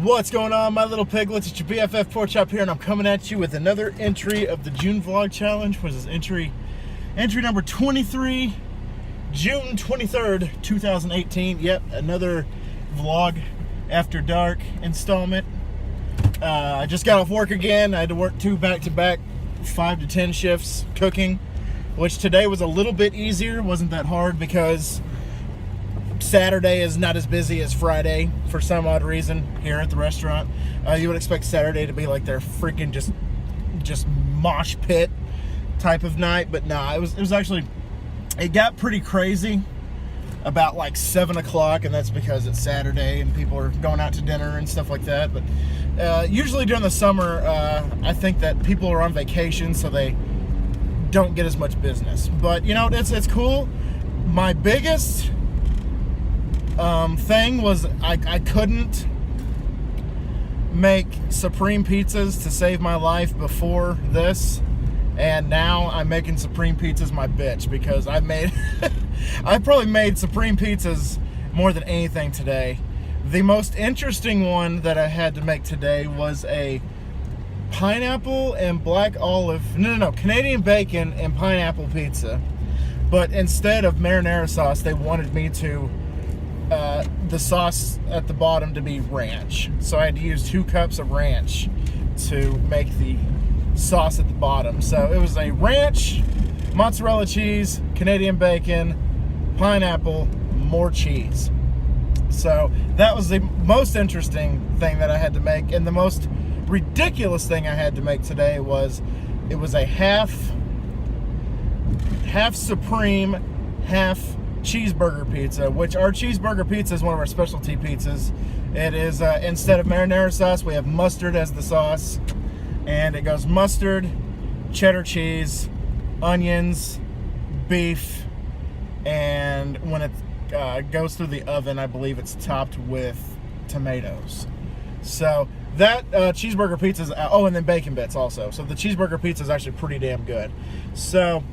What's going on, my little piglets? It's your BFF Pork Chop here, and I'm coming at you with another entry of the June Vlog Challenge, which is entry number 23, June 23rd, 2018. Yep, another vlog after dark installment. I just got off work again. I had to work 2 back-to-back 5 to 10 shifts cooking, which today was a little bit easier. Wasn't that hard because Saturday is not as busy as Friday for some odd reason here at the restaurant. You would expect Saturday to be like their freaking just mosh pit type of night, but nah, it was actually, it got pretty crazy about like 7 o'clock, and that's because it's Saturday and people are going out to dinner and stuff like that. But usually during the summer, I think that people are on vacation, so they don't get as much business. But you know, it's cool. My biggest thing was I couldn't make Supreme pizzas to save my life before this, and now I'm making Supreme pizzas my bitch, because I probably made Supreme pizzas more than anything today. The most interesting one that I had to make today was a pineapple and black olive, Canadian bacon and pineapple pizza, but instead of marinara sauce, they wanted me to the sauce at the bottom to be ranch. So I had to use 2 cups of ranch to make the sauce at the bottom. So it was a ranch, mozzarella cheese, Canadian bacon, pineapple, more cheese. So that was the most interesting thing that I had to make. And the most ridiculous thing I had to make today was, it was a half Supreme, half cheeseburger pizza, which our cheeseburger pizza is one of our specialty pizzas. It is, instead of marinara sauce, we have mustard as the sauce, and it goes mustard, cheddar cheese, onions, beef, and when it goes through the oven, I believe it's topped with tomatoes. So that cheeseburger pizza is, and then bacon bits also. So the cheeseburger pizza is actually pretty damn good. So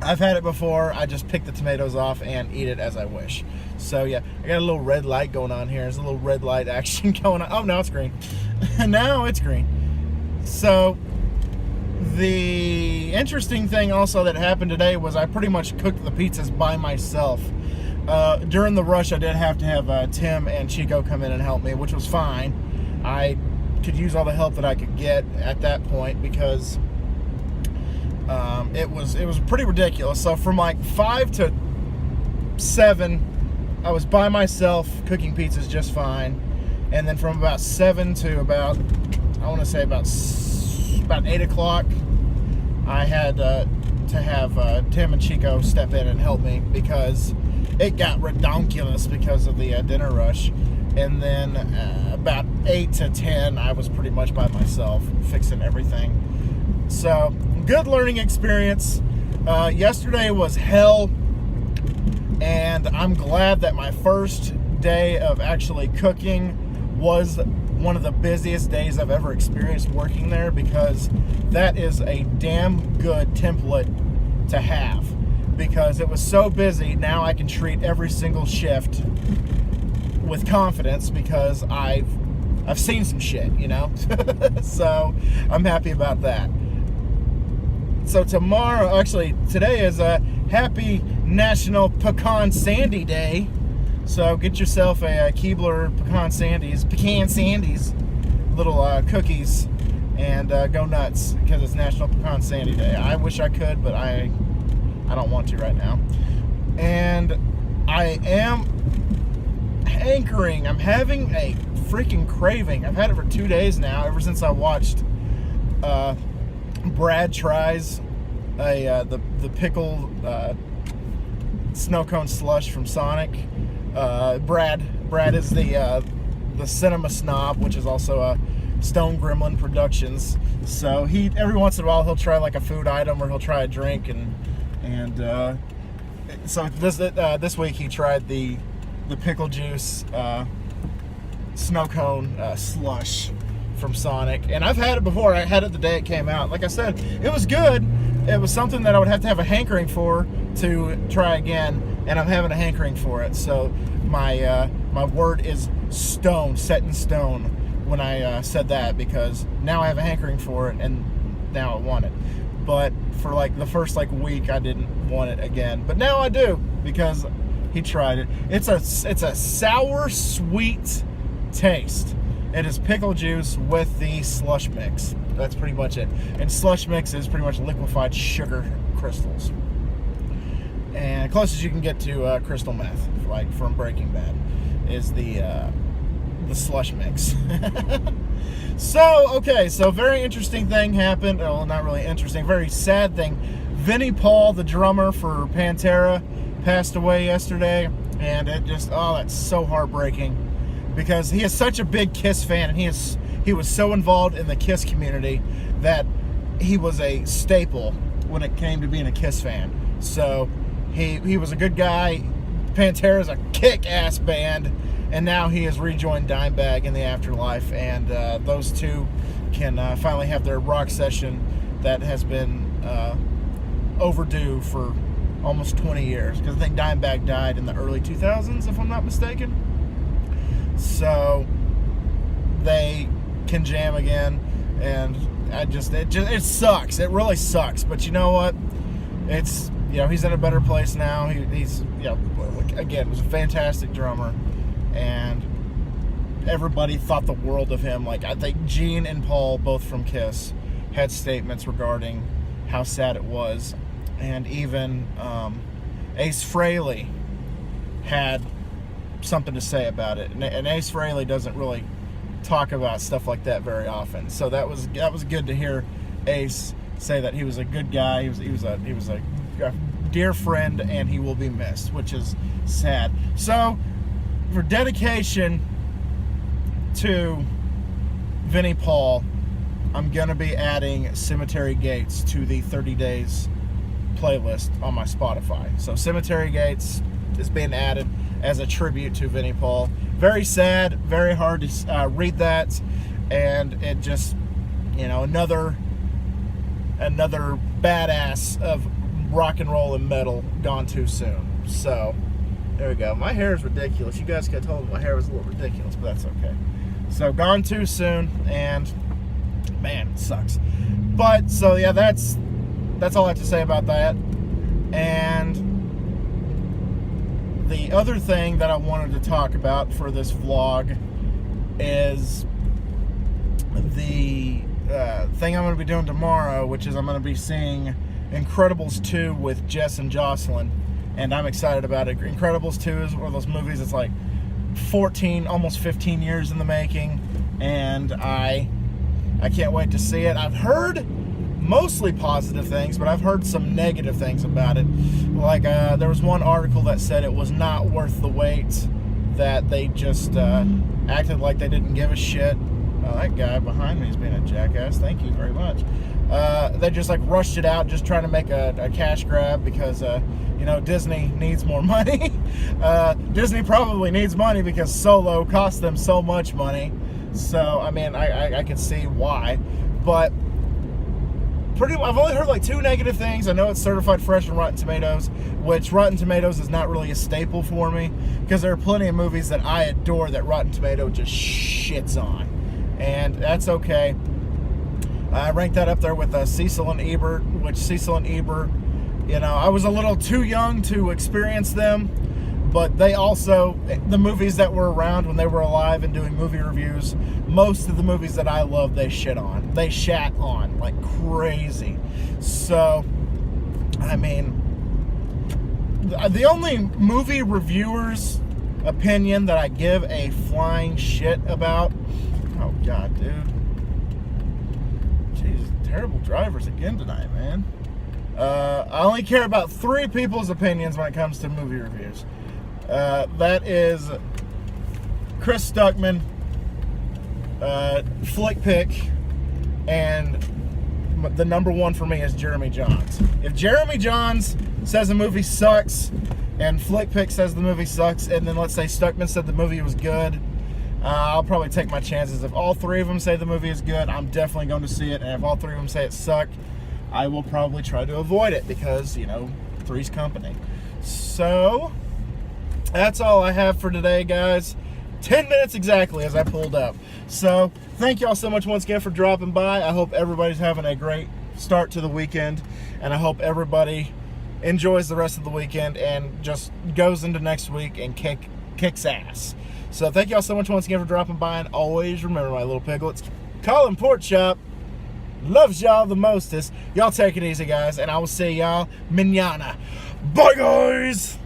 I've had it before. I just pick the tomatoes off and eat it as I wish. So yeah, I got a little red light going on here. There's a little red light action going on. Oh, now it's green. Now it's green. So the interesting thing also that happened today was I pretty much cooked the pizzas by myself. During the rush, I did have to have Tim and Chico come in and help me, which was fine. I could use all the help that I could get at that point, because it was pretty ridiculous. So from like 5 to 7, I was by myself cooking pizzas just fine, and then from about 7 to about, I want to say about 8 o'clock, I had to have Tim and Chico step in and help me, because it got redonkulous because of the dinner rush. And then about 8 to 10, I was pretty much by myself fixing everything. So good learning experience. Yesterday was hell, and I'm glad that my first day of actually cooking was one of the busiest days I've ever experienced working there, because that is a damn good template to have, because it was so busy. Now I can treat every single shift with confidence, because I've seen some shit, you know. So I'm happy about that. So tomorrow, actually today, is a happy National Pecan Sandy Day. So get yourself a Keebler Pecan Sandies, little cookies, and go nuts, because it's National Pecan Sandy Day. I wish I could, but I don't want to right now. And I am hankering. I'm having a freaking craving. I've had it for 2 days now, ever since I watched Brad tries the pickle snow cone slush from Sonic. Brad is the cinema snob, which is also a Stone Gremlin Productions. So every once in a while he'll try like a food item, or he'll try a drink, and so this week he tried the pickle juice snow cone slush from Sonic, and I've had it before. I had it the day it came out. Like I said, it was good. It was something that I would have to have a hankering for to try again, and I'm having a hankering for it. So my word is set in stone when I said that, because now I have a hankering for it and now I want it. But for like the first like week, I didn't want it again, but now I do because he tried it. It's a sour sweet taste. It is pickle juice with the slush mix. That's pretty much it. And slush mix is pretty much liquefied sugar crystals. And closest you can get to crystal meth, like from Breaking Bad, is the slush mix. So very interesting thing happened. Well, not really interesting, very sad thing. Vinnie Paul, the drummer for Pantera, passed away yesterday, and it just, that's so heartbreaking, because he is such a big Kiss fan, and he was so involved in the Kiss community that he was a staple when it came to being a Kiss fan. So he was a good guy. Pantera is a kick-ass band, and now he has rejoined Dimebag in the afterlife, and those two can finally have their rock session that has been overdue for almost 20 years, because I think Dimebag died in the early 2000s, if I'm not mistaken. So they can jam again, and it sucks. It really sucks. But you know what? It's, he's in a better place now. He's again, was a fantastic drummer, and everybody thought the world of him. Like, I think Gene and Paul, both from Kiss, had statements regarding how sad it was, and even Ace Frehley had something to say about it, and Ace Frehley doesn't really talk about stuff like that very often. So that was good to hear Ace say that he was a good guy. He was a dear friend, and he will be missed, which is sad. So for dedication to Vinnie Paul, I'm gonna be adding Cemetery Gates to the 30 Days playlist on my Spotify. So Cemetery Gates is being added as a tribute to Vinnie Paul. Very sad, very hard to read that, and it just, another badass of rock and roll and metal gone too soon. So there we go. My hair is ridiculous. You guys could have told me my hair was a little ridiculous, but that's okay. So gone too soon, and man, it sucks. But so yeah, that's all I have to say about that. And the other thing that I wanted to talk about for this vlog is the thing I'm going to be doing tomorrow, which is I'm going to be seeing Incredibles 2 with Jess and Jocelyn, and I'm excited about it. Incredibles 2 is one of those movies that's like 14, almost 15 years in the making, and I can't wait to see it. I've heard mostly positive things, but I've heard some negative things about it. Like, there was one article that said it was not worth the wait, that they just acted like they didn't give a shit. That guy behind me is being a jackass. Thank you very much. They just like rushed it out, just trying to make a cash grab, because Disney needs more money. Disney probably needs money because Solo cost them so much money. So I mean, I can see why, but I've only heard like 2 negative things. I know it's certified fresh on Rotten Tomatoes, which Rotten Tomatoes is not really a staple for me, because there are plenty of movies that I adore that Rotten Tomato just shits on, and that's okay. I ranked that up there with Cecil and Ebert, which Cecil and Ebert, I was a little too young to experience them, but they also, the movies that were around when they were alive and doing movie reviews, most of the movies that I love, they shat on like crazy. So, I mean, the only movie reviewer's opinion that I give a flying shit about, oh god, dude, Jesus, terrible drivers again tonight, man. I only care about 3 people's opinions when it comes to movie reviews. That is Chris Stuckman, Flick Pick, and the number one for me is Jeremy Johns. If Jeremy Johns says a movie sucks, and Flick Pick says the movie sucks, and then let's say Stuckman said the movie was good, I'll probably take my chances. If all 3 of them say the movie is good, I'm definitely going to see it, and if all 3 of them say it sucked, I will probably try to avoid it, because, three's company. So that's all I have for today, guys. 10 minutes exactly as I pulled up. So thank y'all so much once again for dropping by. I hope everybody's having a great start to the weekend, and I hope everybody enjoys the rest of the weekend and just goes into next week and kicks ass. So thank y'all so much once again for dropping by, and always remember, my little piglets, Colin Pork Chop loves y'all the mostest. Y'all take it easy, guys, and I will see y'all manana. Bye, guys!